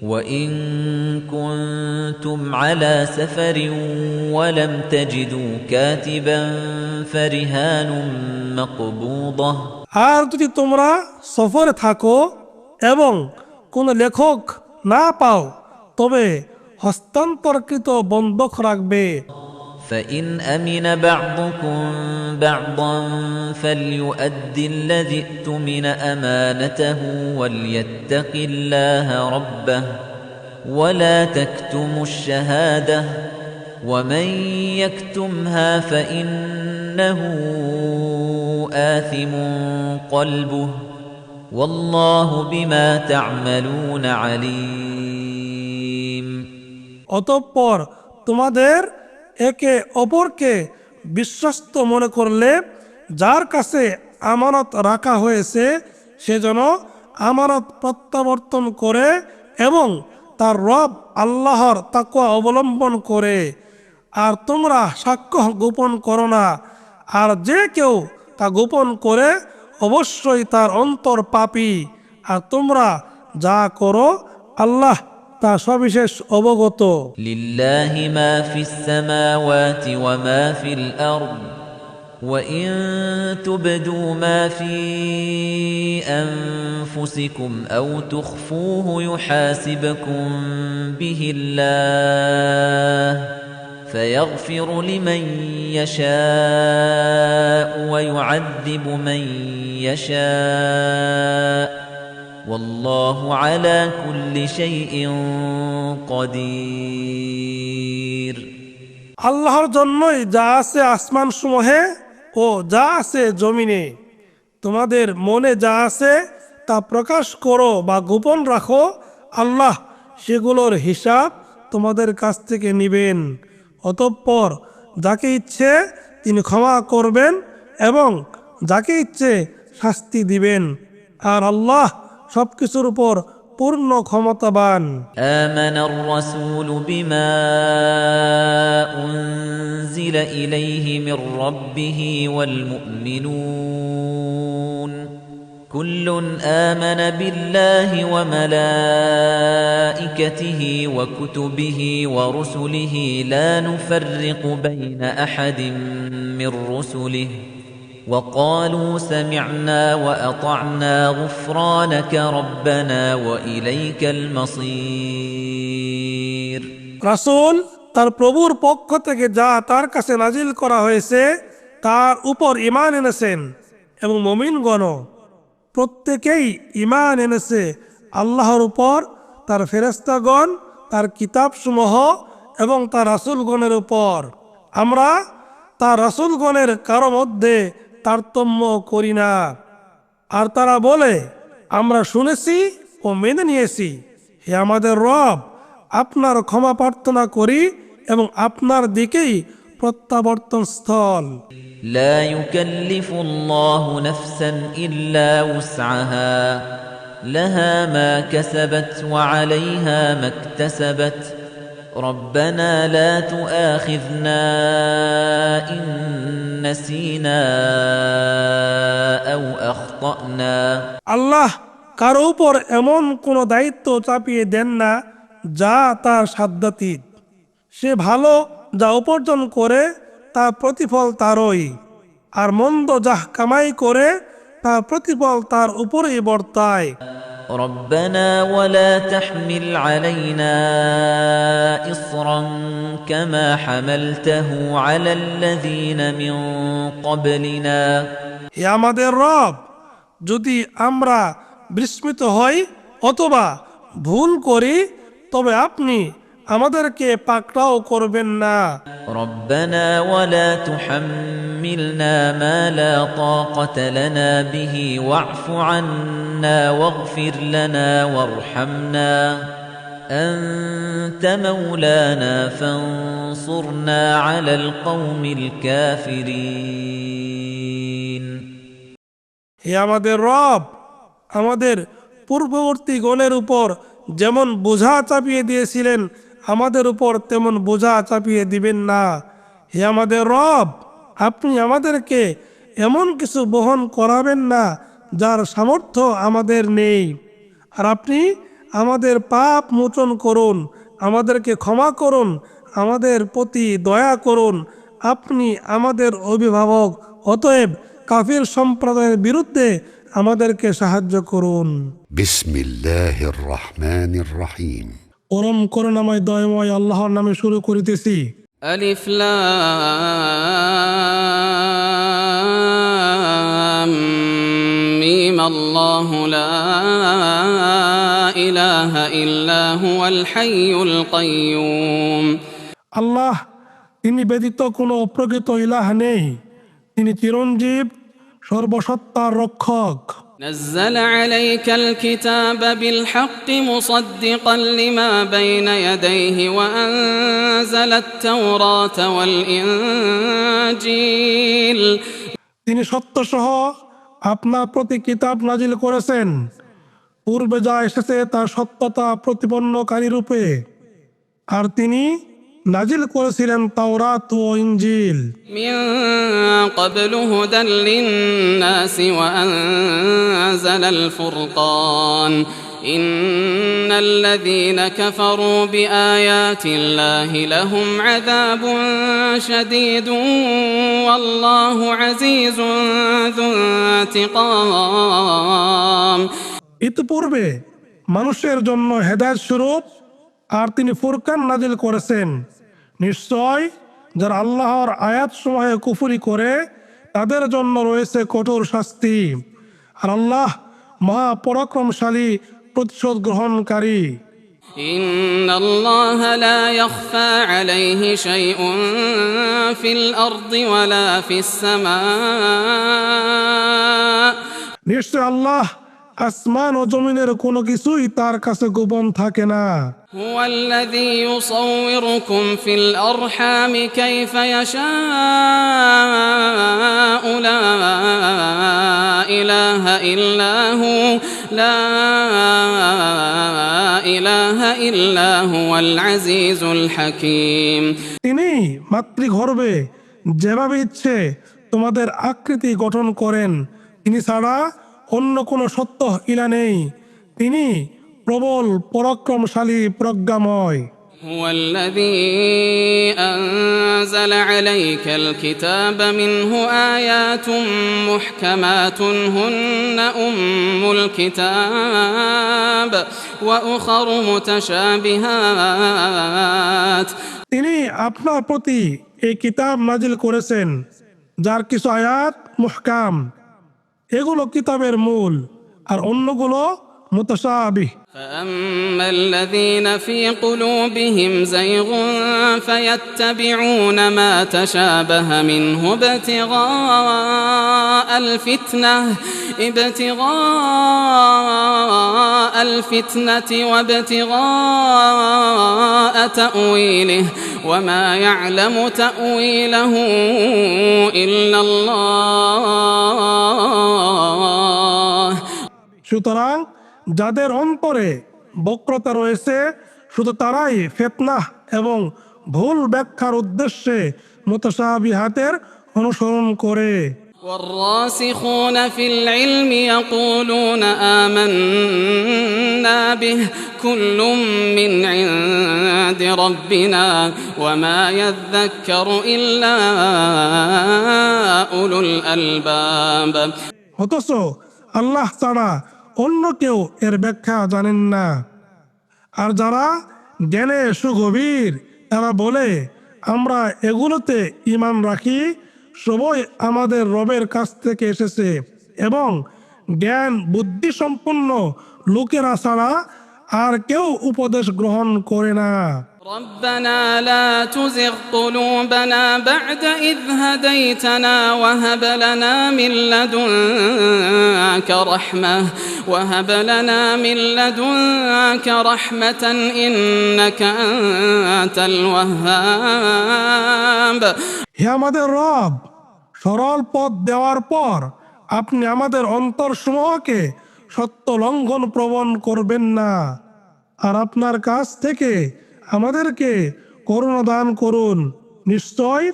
وَإِن كُنتُمْ عَلَى سَفَرٍ وَلَمْ تَجِدُوا كَاتِبًا فَرِهَانٌ مَّقْبُوضَةٌ আর যদি তোমরা সফরে থাকো এবং কোনো লেখক না পাও তবে হস্তান্তরকৃত বন্ধক রাখবে। فَإِنْ أَمِنَ بَعْضُكُمْ بَعْضًا فَلْيُؤَدِّ الَّذِي اؤْتُمِنَ أَمَانَتَهُ وَلْيَتَّقِ اللَّهَ رَبَّهُ وَلَا تَكْتُمُوا الشَّهَادَةَ وَمَنْ يَكْتُمْهَا فَإِنَّهُ آثِمٌ قَلْبُهُ وَاللَّهُ بِمَا تَعْمَلُونَ عَلِيمٌ অতঃপর তোমাদের একে অপরকে বিশ্বস্ত মনে করলে যার কাছে আমানত রাখা হয়েছে সে যেন আমানত প্রত্যাবর্তন করে এবং তার রব আল্লাহর তাকওয়া অবলম্বন করে। আর তোমরা সাক্ষ্য গোপন করো না, আর যে কেউ তা গোপন করে অবশ্যই তার অন্তর পাপী। আর তোমরা যা করো আল্লাহ তা সবিশেষ অবগত। লিল্লাহি মা ফিস সামাওয়াতি ওয়া মা ফিল আরদ ওয়া ইন তুবদু মা ফি আনফুসিকুম আও তুখফুহু ইউহাসিবকুম বিহিল্লাহ فيغفر لمن يشاء ويعذب من يشاء والله على كل شيء قدير আল্লাহর জন্যই যা আছে আসমান সমূহে ও যা আছে জমিনে। তোমাদের মনে যা আছে তা প্রকাশ করো বা গোপন রাখো, আল্লাহ সেগুলোর হিসাব তোমাদের কাছ থেকে নিবেন। অতঃপর যাকে ইচ্ছে তিনি ক্ষমা করবেন এবং যাকে ইচ্ছে শাস্তি দিবেন, আর আল্লাহ সবকিছুর উপর পূর্ণ ক্ষমতাবান। আমানার রাসূলু বিমা উনজিলা ইলাইহি মির রাব্বিহি ওয়াল মুমিনুন কুল্লুন আমানা বিল্লাহি ওয়া মালাইকাতিহি ওয়া কুতুবিহি ওয়া রুসুলিহি লা নুফাররিকু বাইনা আহাদিন মির রুসুলিহি وقالوا سمعنا وأطعنا غفرانك ربنا وإليك المصير রাসূল তার প্রভুর পক্ষ থেকে যা তার কাছে নাজিল করা হয়েছে তার উপর ঈমান এনেছেন এবং মুমিনগণ প্রত্যেকেই ঈমান এনেছে আল্লাহর উপর, তার ফেরেশতাগণ, তার কিতাবসমূহ এবং তার রাসূলগণের উপর। আমরা তার রাসূলগণের কারো মধ্যে তারতম্য করি না। আর তারা বলে আমরা শুনেছি ও মেনে নিয়েছি। হে আমাদের রব, আপনার ক্ষমা প্রার্থনা করি এবং আপনার দিকেই প্রত্যাবর্তন স্থল। لا يكلف الله نفسا إلا وسعها لها ما كسبت وعليها ما اكتسبت ربنا لا تؤاخذنا إن نسينا أو أخطأنا আল্লাহ কারো উপর এমন কোনো দায়িত্ব চাপিয়ে দেন না যা তার সাধ্যাতীত। সে ভালো যা উপার্জন করে তার প্রতিফল তারই, আর মন্দ যা কামাই করে তার প্রতিফল তার উপরেই বর্তায়। ربنا ولا تحمل علينا إصرا كما حملته على الذين من قبلنا হে আমাদের রব, যদি আমরা বিস্মিত হই অথবা ভুল করি তবে আপনি আমাদেরকে পাকড়াও করবেন না। ربنا ولا تحملنا ما لا طاقة لنا به واعف عنا واغفر لنا وارحمنا أنت مولانا فانصرنا على القوم الكافرين হে আমাদের রব, আমাদের পূর্ববর্তী গণের উপর যেমন বোঝা চাপিয়ে দিয়েছিলেন আমাদের উপর তেমন বোঝা চাপিয়ে দিবেন না। হে আমাদের রব, আপনি আমাদেরকে এমন কিছু বহন করাবেন না যার সামর্থ্য আমাদের নেই, আর আপনি আমাদের পাপ মোচন করুন, আমাদেরকে ক্ষমা করুন, আমাদের প্রতি দয়া করুন। আপনি আমাদের অভিভাবক, অতএব কাফির সম্প্রদায়ের বিরুদ্ধে আমাদেরকে সাহায্য করুন। বিসমিল্লাহির রহমানির রহিম। পরম করুণাময় দয়াময় আল্লাহর নামে শুরু করিতেছি। আলিফ লাম মিম আল্লাহু লা ইলাহা ইল্লা হুয়াল হাইয়ুল কাইয়্যুম। আল্লাহ, তিনি ব্যতীত কোনো প্রকৃত ইলাহ নেই, তিনি চিরঞ্জীব, সর্বসত্তার রক্ষক। نزل عليك الكتاب بالحق مصدقا لما بين يديه وأنزل التوراة والإنجيل। তিনি সত্যসহ আপনার প্রতি কিতাব নাজিল করেছেন, পূর্বে যা এসেছে তার সত্যতা প্রতিপন্নকারী রূপে, আর তিনি নাজিল করেছিলেন তাওরাত ও ইনজিল। من قبل هدى للناس وأنزل الفرقان إن الذين كفروا بآيات الله لهم عذاب شديد والله عزيز ذو انتقام। ইতিপূর্বে মানুষের জন্য হেদায়েত স্বরূপ আর তিনি ফুরকান নাজিল করেছেন। নিশ্চয় যারা আল্লাহর আয়াত সমূহে কুফরি করে তাদের জন্য রয়েছে কঠোর শাস্তি, আর আল্লাহ মহা পরাক্রমশালী, প্রতিশোধ গ্রহণকারী। إن الله لا يخفى عليه شيء في الأرض ولا في السماء। নিশ্চয় আল্লাহ আসমান ও জমিনের কোনো কিছুই তার কাছে গোপন থাকে না। هو الذي يصوركم في الأرحام كيف يشاء لا إله إلا هو لا إله إلا هو العزيز الحكيم। তিনি মাতৃগর্ভে যেভাবে ইচ্ছে তোমাদের আকৃতি গঠন করেন, তিনি ছাড়া অন্য কোনো সত্য ইলা নেই, তিনি প্রবল পরাক্রমশালী, প্রজ্ঞাময়। هو الذي أنزل عليك الكتاب منه آيات محكمات هن أم الكتاب وأخر متشابهات। তিনি আপনার প্রতি এই কিতাব নাজিল করেছেন, যার কিছু আয়াত মুহকাম, এগুলো কিতাবের মূল, আর অন্যগুলো মুতাশাবিহ। فأما الذين في قلوبهم زيغ فيتبعون ما تشابه منه ابتغاء الفتنة وابتغاء تأويله وما يعلم تأويله إلا الله। সুতরাং যাদের অন্তরে বক্রতা রয়েছে শুধু তারাই ফিতনাহ এবং ভুল ব্যাখ্যার উদ্দেশ্যে মুতাশাবিহাতের অনুসরণ করে। والراسخون في العلم يقولون آمنا به كل من عند ربنا وما يذكر إلا أولو الألباب। অথচ আল্লাহ ছাড়া অন্য কেউ এর ব্যাখ্যা জানেন না, আর যারা জ্ঞানে সুগভীর তারা বলে আমরা এগুলোতে ঈমান রাখি, সবই আমাদের রবের কাছ থেকে এসেছে, এবং জ্ঞান বুদ্ধি সম্পন্ন লোকেরা ছাড়া আর কেউ উপদেশ গ্রহণ করে না। ربنا لا تزغ قلوبنا بعد إذ هديتنا وهب لنا من لدنك رحمة إنك أنت الوهاب। হে আমাদের রব, সরল পথ দেওয়ার পর আপনি আমাদের অন্তরসমূহকে সত্য লঙ্ঘন প্রবণ করবেন না, আর আপনার কাছ থেকে আমাদেরকে করুণা দান করুন, নিশ্চয়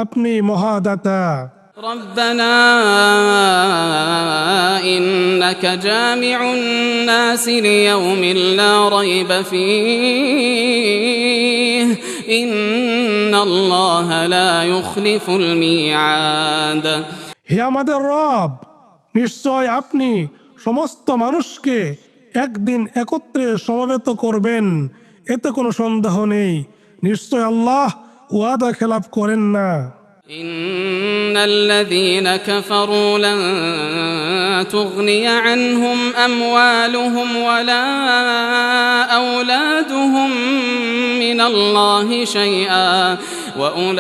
আপনি মহাদাতা। ربنا إنك جامع الناس ليوم لا ريب فيه إن الله لا يخلف الميعاد হে আমাদের রব, নিশ্চয় আপনি সমস্ত মানুষকে একদিন একত্রে সমবেত করবেন, এতে কোনো সন্দেহ নেই। নিশ্চয় আল্লাহ ওয়াদা খেলাপ করেন না। إن الذين كفروا لن تغني عنهم أموالهم ولا أولادهم من الله شيئا وأولئك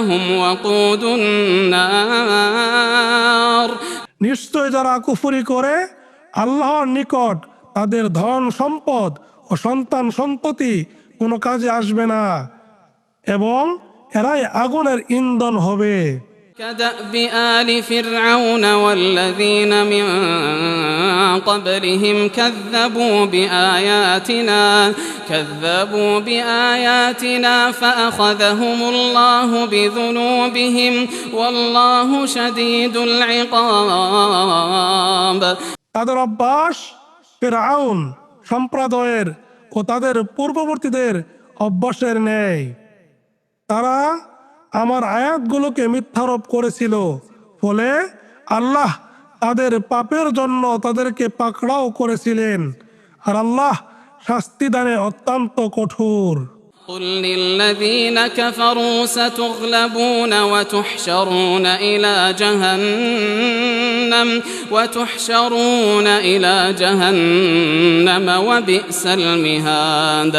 هم وقود النار নিশ্চয় যারা কুফরি করে আল্লাহর নিকট তাদের ধন সম্পদ ও সন্তান সন্ততি কোনো কাজে আসবে না, এবং এরাই আগুনের ইন্ধন হবে। كدأب آل فرعون والذين من قبلهم كذبوا بآياتنا فأخذهم الله بذنوبهم والله شديد العقاب তাদের অভ্যাস ফিরআউন সম্প্রদায়ের ও তাদের পূর্ববর্তীদের অভ্যাসের ন্যায়। তারা আমার আয়াতগুলোকে মিথ্যারোপ করেছিল, ফলে আল্লাহ তাদের পাপের জন্য তাদেরকে পাকড়াও করেছিলেন, আর আল্লাহ শাস্তি দানে অত্যন্ত কঠোর। قل للذين كفروا ستغلبون وتحشرون إلى جهنم وبئس المهاد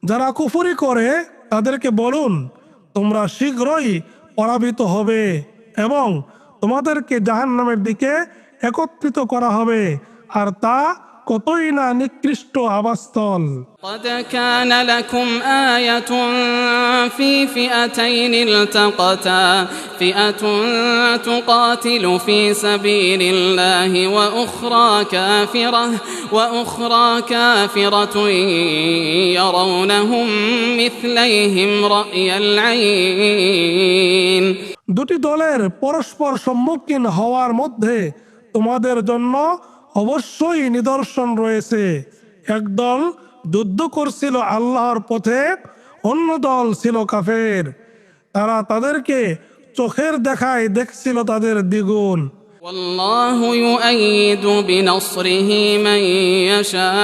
যারা কুফরি করে তাদেরকে বলুন, তোমরা শীঘ্রই পরাজিত হবে এবং তোমাদেরকে জাহান্নামের দিকে একত্রিত করা হবে, আর তা কতই না নিকৃষ্ট আবাসস্থল। قد كان لكم آية في فئتين التقتا فئة تقاتل في سبيل الله وأخرى كافرة يرونهم مثليهم رأي العين দুটি দলের পরস্পর সম্মুখীন হওয়ার মধ্যে তোমাদের জন্য অবশ্যই নিদর্শন রয়েছে। একদল যুদ্ধ করছিল আল্লাহর পথে, অন্য দল ছিল কাফের। তারা তাদেরকে চোখের দেখায় দেখছিল তাদের দ্বিগুণ। والله يؤيد بنصره من يشاء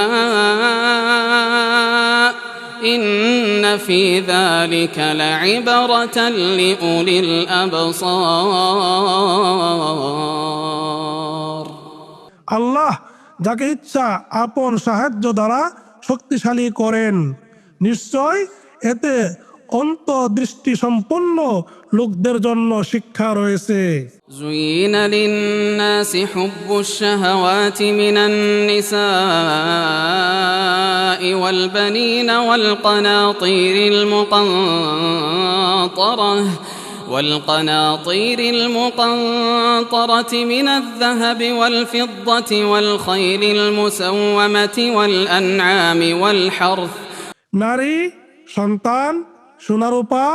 إن في ذلك لعبرة لأولي الأبصار আল্লাহ যাকে ইচ্ছা আপন সাহায্য দ্বারা শক্তিশালী করেন। নিশ্চয় এতে অন্তর্দৃষ্টি সম্পন্ন লোকদের জন্য শিক্ষা রয়েছে। زين للناس حب الشهوات من النساء والبنين والقناطير المقنطرة من الذهب والفضة والخيل المسومة والأنعام والحرث নারী, সন্তান, সোনারূপা,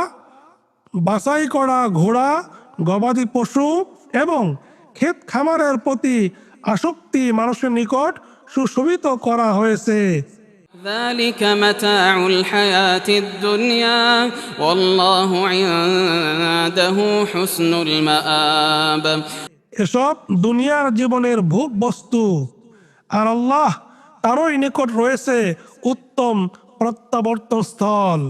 বাছাই করা ঘোড়া, গবাদি পশু এবং ক্ষেত খামারের প্রতি আসক্তি মানুষের নিকট সুশোভিত করা হয়েছে। ذلك متاع الحياة الدنيا والله عنده حسن المآب এসব দুনিয়ার জীবনের ভোগ বস্তু, আর আল্লাহ তারই নিকট রয়েছে উত্তম প্রত্যাবর্তন স্থল।